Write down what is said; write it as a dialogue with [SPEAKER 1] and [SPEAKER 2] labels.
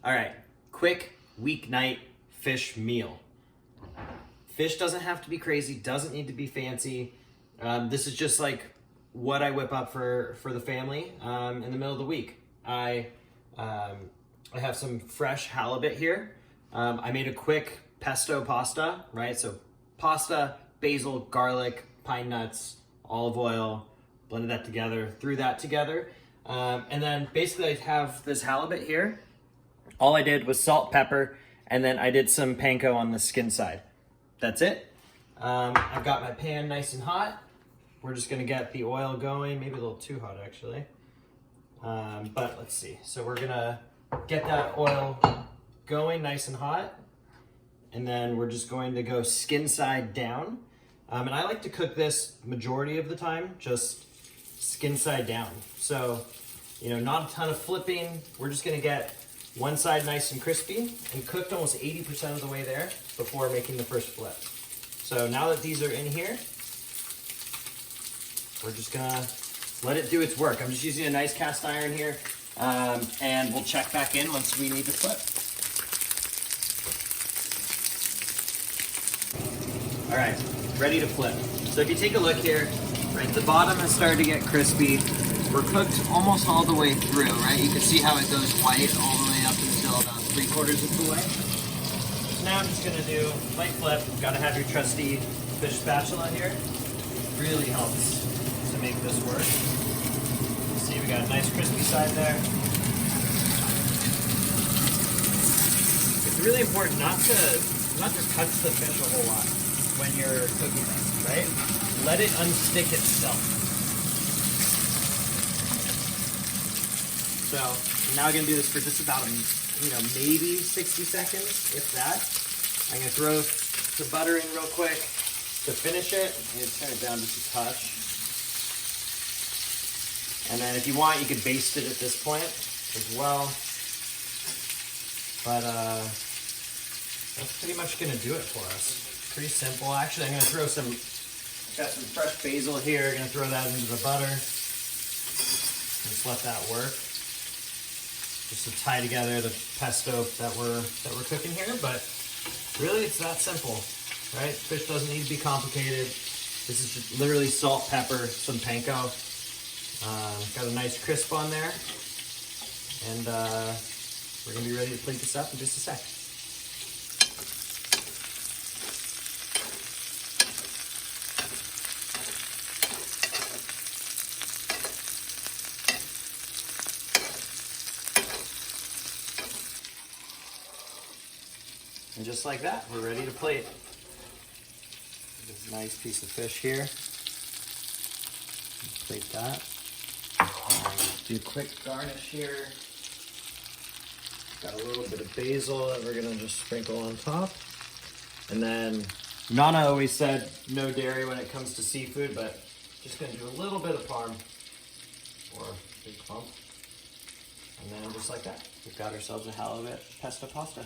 [SPEAKER 1] All right, quick weeknight fish meal. Fish doesn't have to be crazy, doesn't need to be fancy. This is just like what I whip up for the family in the middle of the week. I have some fresh halibut here. I made a quick pesto pasta, right? So pasta, basil, garlic, pine nuts, olive oil, blended that together, threw that together. And then basically I have this halibut here. All I did was salt, pepper, and then I did some panko on the skin side. That's it. I've got my pan nice and hot. We're just gonna get the oil going, maybe a little too hot actually. But let's see. So we're gonna get that oil going nice and hot. And then we're just going to go skin side down. And I like to cook this majority of the time, just skin side down. So, not a ton of flipping. We're just gonna get one side nice and crispy and cooked almost 80% of the way there before making the first flip. So now that these are in here, we're just gonna let it do its work. I'm just using a nice cast iron here, and we'll check back in once we need to flip. All right, ready to flip. So if you take a look here, right, the bottom has started to get crispy. We're cooked almost all the way through, right? You can see how it goes white all the way up until about 3/4 of the way. So now I'm just gonna do light flip. Gotta have your trusty fish spatula here. Really helps to make this work. See, we got a nice crispy side there. It's really important not to touch the fish a whole lot when you're cooking this, right? Let it unstick itself. So I'm now gonna do this for just about, maybe 60 seconds, if that. I'm gonna throw the butter in real quick to finish it. I'm gonna turn it down just a touch. And then if you want, you could baste it at this point as well. But that's pretty much gonna do it for us. Pretty simple. Actually, I'm gonna throw got some fresh basil here. Gonna throw that into the butter. Just let that work. Just to tie together the pesto that we're cooking here, but really it's that simple, right? Fish doesn't need to be complicated. This is just literally salt, pepper, some panko. Got a nice crisp on there, and we're gonna be ready to plate this up in just a sec. And just like that, we're ready to plate. This nice piece of fish here. Plate that. Do a quick garnish here. Got a little bit of basil that we're gonna just sprinkle on top. And then Nana always said no dairy when it comes to seafood, but just gonna do a little bit of parm or a big clump. And then just like that, we've got ourselves a halibut pesto pasta.